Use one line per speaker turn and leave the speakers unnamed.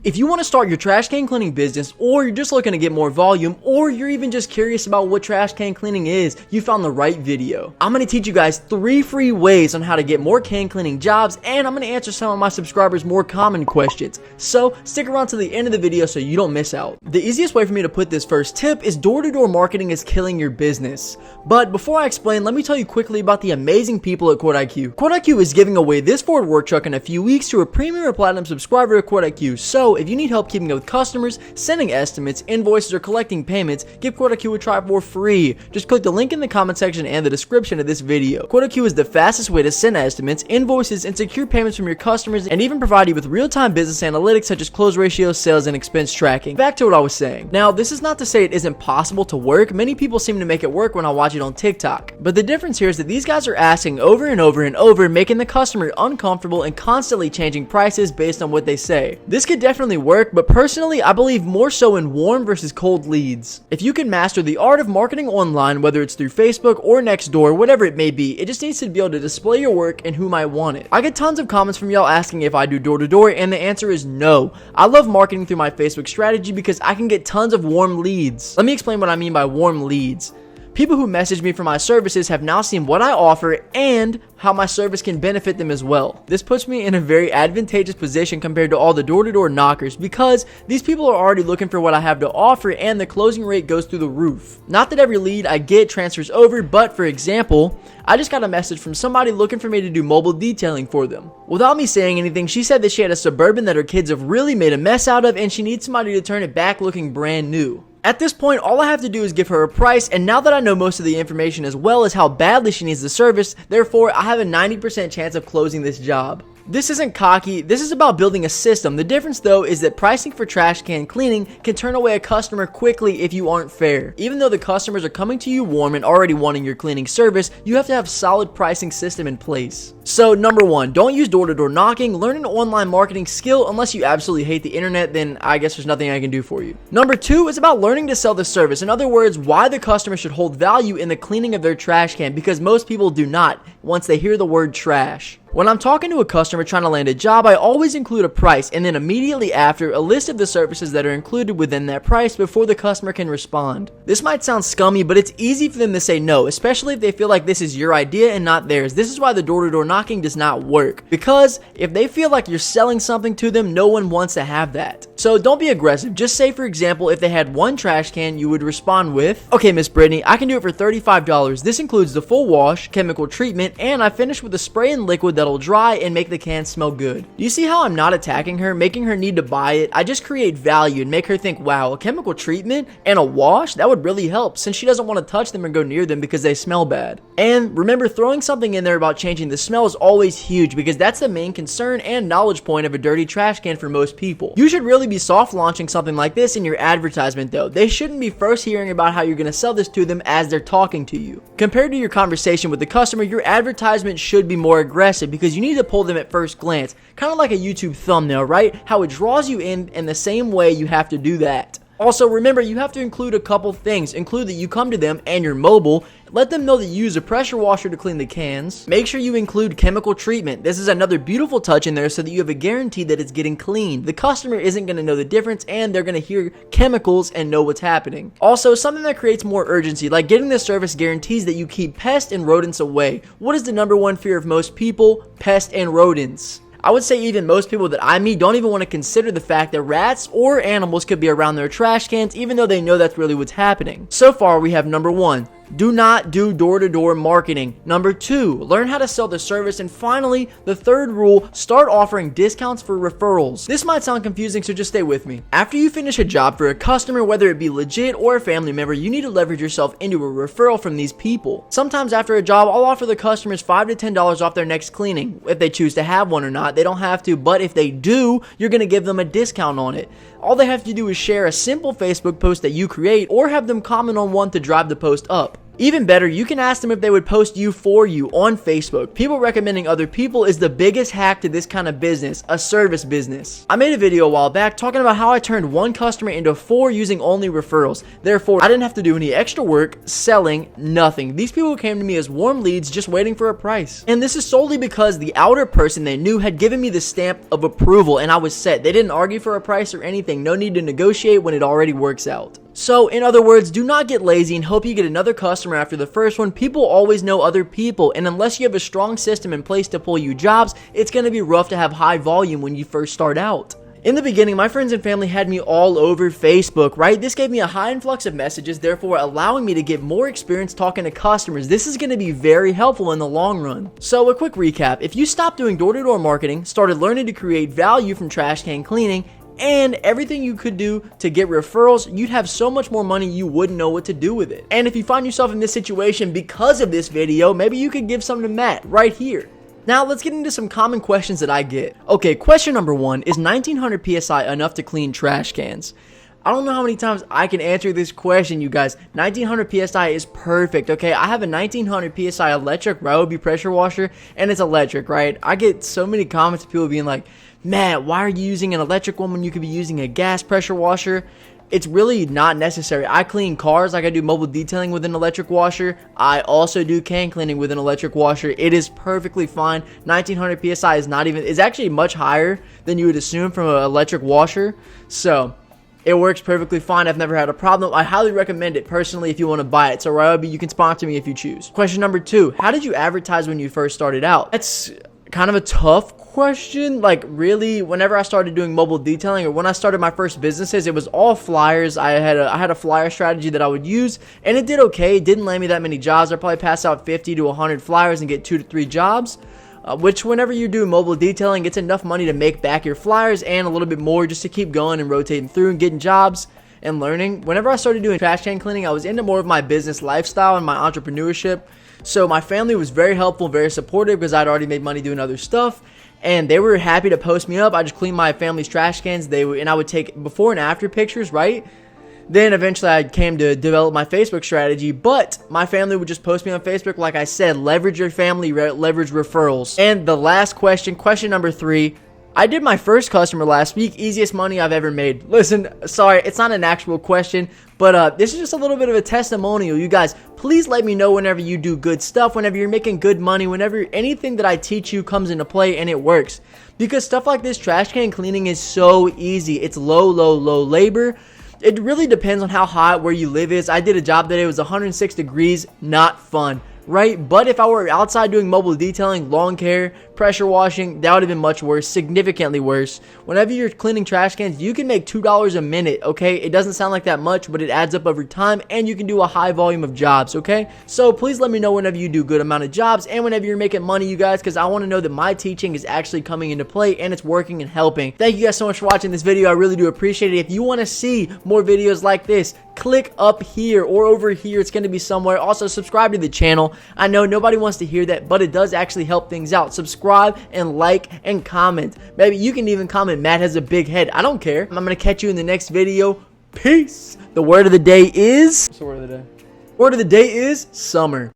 If you want to start your trash can cleaning business, or you're just looking to get more volume, or you're even just curious about what trash can cleaning is, you found the right video. I'm going to teach you guys 3 free ways on how to get more can cleaning jobs, and I'm going to answer some of my subscribers' more common questions. So stick around to the end of the video so you don't miss out. The easiest way for me to put this first tip is door-to-door marketing is killing your business. But before I explain, let me tell you quickly about the amazing people at 𝗤𝘂cie𝘁𝗲. 𝗤𝘂𝑖Q is giving away this Ford work truck in a few weeks to a premium or platinum subscriber at 𝗤𝘂𝑖Q. So if you need help keeping up with customers, sending estimates, invoices, or collecting payments, give 𝗤𝘂𝑖Q a try for free. Just click the link in the comment section and the description of this video. 𝗤𝘂𝑖Q is the fastest way to send estimates, invoices, and secure payments from your customers, and even provide you with real-time business analytics such as close ratios, sales, and expense tracking. Back to what I was saying. Now, this is not to say it isn't possible to work. Many people seem to make it work when I watch it on TikTok. But the difference here is that these guys are asking over and over and over, making the customer uncomfortable and constantly changing prices based on what they say. This could definitely work, but personally, I believe more so in warm versus cold leads. If you can master the art of marketing online, whether it's through Facebook or Nextdoor, whatever it may be, it just needs to be able to display your work and who might want it. I get tons of comments from y'all asking if I do door-to-door, and the answer is no. I love marketing through my Facebook strategy because I can get tons of warm leads. Let me explain what I mean by warm leads. People who message me for my services have now seen what I offer and how my service can benefit them as well. This puts me in a very advantageous position compared to all the door-to-door knockers because these people are already looking for what I have to offer and the closing rate goes through the roof. Not that every lead I get transfers over, but for example, I just got a message from somebody looking for me to do mobile detailing for them. Without me saying anything, she said that she had a Suburban that her kids have really made a mess out of and she needs somebody to turn it back looking brand new. At this point, all I have to do is give her a price, and now that I know most of the information as well as how badly she needs the service, therefore I have a 90% chance of closing this job. This isn't cocky, this is about building a system. The difference though is that pricing for trash can cleaning can turn away a customer quickly if you aren't fair. Even though the customers are coming to you warm and already wanting your cleaning service, you have to have a solid pricing system in place. So number 1, don't use door-to-door knocking. Learn an online marketing skill. Unless you absolutely hate the internet, then I guess there's nothing I can do for you. Number 2 is about learning to sell the service. In other words, why the customer should hold value in the cleaning of their trash can, because most people do not once they hear the word trash. When I'm talking to a customer trying to land a job, I always include a price and then immediately after a list of the services that are included within that price before the customer can respond. This might sound scummy, but it's easy for them to say no, especially if they feel like this is your idea and not theirs. This is why the door-to-door knocking does not work, because if they feel like you're selling something to them, no one wants to have that. So don't be aggressive. Just say, for example, if they had 1 trash can, you would respond with, "Okay, Miss Brittany, I can do it for $35. This includes the full wash, chemical treatment, and I finished with a spray and liquid that'll dry and make the can smell good." Do you see how I'm not attacking her, making her need to buy it? I just create value and make her think, wow, a chemical treatment and a wash? That would really help, since she doesn't want to touch them or go near them because they smell bad. And remember, throwing something in there about changing the smell is always huge, because that's the main concern and knowledge point of a dirty trash can for most people. You should really be soft launching something like this in your advertisement though. They shouldn't be first hearing about how you're going to sell this to them as they're talking to you. Compared to your conversation with the customer, your advertisement should be more aggressive because you need to pull them at first glance. Kind of like a YouTube thumbnail, right? How it draws you in the same way you have to do that. Also, remember, you have to include a couple things. Include that you come to them and you're mobile. Let them know that you use a pressure washer to clean the cans. Make sure you include chemical treatment. This is another beautiful touch in there so that you have a guarantee that it's getting cleaned. The customer isn't going to know the difference and they're going to hear chemicals and know what's happening. Also, something that creates more urgency, like getting the service guarantees that you keep pests and rodents away. What is the #1 fear of most people? Pests and rodents. I would say even most people that I meet don't even want to consider the fact that rats or animals could be around their trash cans, even though they know that's really what's happening. So far, we have number 1. Do not do door-to-door marketing. Number 2, learn how to sell the service. And finally, the 3rd rule, start offering discounts for referrals. This might sound confusing, so just stay with me. After you finish a job for a customer, whether it be legit or a family member, you need to leverage yourself into a referral from these people. Sometimes after a job, I'll offer the customers $5 to $10 off their next cleaning. If they choose to have one or not, they don't have to, but if they do, you're going to give them a discount on it. All they have to do is share a simple Facebook post that you create or have them comment on one to drive the post up. Even better, you can ask them if they would post you for you on Facebook. People recommending other people is the biggest hack to this kind of business, a service business. I made a video a while back talking about how I turned 1 customer into 4 using only referrals. Therefore, I didn't have to do any extra work, selling, nothing. These people came to me as warm leads just waiting for a price. And this is solely because the outer person they knew had given me the stamp of approval and I was set. They didn't argue for a price or anything. No need to negotiate when it already works out. So, in other words, do not get lazy and hope you get another customer after the first one. People always know other people, and unless you have a strong system in place to pull you jobs, it's going to be rough to have high volume when you first start out. In the beginning, my friends and family had me all over Facebook, right? This gave me a high influx of messages, therefore allowing me to get more experience talking to customers. This is going to be very helpful in the long run. So, a quick recap. If you stopped doing door-to-door marketing, started learning to create value from trash can cleaning, and everything you could do to get referrals, you'd have so much more money you wouldn't know what to do with it. And if you find yourself in this situation because of this video, maybe you could give some to Matt right here. Now let's get into some common questions that I get. Okay, question number 1, is 1900 PSI enough to clean trash cans? I don't know how many times I can answer this question, you guys. 1900 PSI is perfect, okay? I have a 1900 PSI electric Ryobi pressure washer, and it's electric, right? I get so many comments of people being like, Matt, why are you using an electric one when you could be using a gas pressure washer? It's really not necessary. I clean cars, like I do mobile detailing with an electric washer. I also do can cleaning with an electric washer. It is perfectly fine. 1900 PSI is not even, it's actually much higher than you would assume from an electric washer. So, it works perfectly fine. I've never had a problem. I highly recommend it personally if you want to buy it. So Ryobi, you can sponsor me if you choose. Question number 2, how did you advertise when you first started out? That's kind of a tough question. Like, really, whenever I started doing mobile detailing or when I started my first businesses, it was all flyers. I had a flyer strategy that I would use, and it did okay. It didn't land me that many jobs. I probably pass out 50 to 100 flyers and get 2 to 3 jobs. Which whenever you do mobile detailing, it's enough money to make back your flyers and a little bit more just to keep going and rotating through and getting jobs and learning. Whenever I started doing trash can cleaning, I was into more of my business lifestyle and my entrepreneurship. So my family was very helpful, very supportive because I'd already made money doing other stuff. And they were happy to post me up. I just cleaned my family's trash cans. And I would take before and after pictures, right? Then eventually I came to develop my Facebook strategy, but my family would just post me on Facebook. Like I said, leverage your family, leverage referrals. And the last question, question number 3, I did my first customer last week, easiest money I've ever made. Listen, sorry, it's not an actual question, but this is just a little bit of a testimonial. You guys, please let me know whenever you do good stuff, whenever you're making good money, whenever anything that I teach you comes into play and it works. Because stuff like this, trash can cleaning, is so easy. It's low labor. It really depends on how hot where you live is. I did a job that it was 106 degrees, not fun, right? But if I were outside doing mobile detailing, lawn care, pressure washing, that would have been much worse, significantly worse. Whenever you're cleaning trash cans, you can make $2 a minute, okay? It doesn't sound like that much, but it adds up over time, and you can do a high volume of jobs, okay? So please let me know whenever you do good amount of jobs and whenever you're making money, you guys, because I want to know that my teaching is actually coming into play and it's working and helping. Thank you guys so much for watching this video. I really do appreciate it. If you want to see more videos like this, click up here or over here. It's going to be somewhere. Also, subscribe to the channel. I know nobody wants to hear that, but it does actually help things out. Subscribe and like and comment. Maybe you can even comment, Matt has a big head. I don't care. I'm going to catch you in the next video. Peace. The word of the day is... What's the word of the day? Word of the day is summer.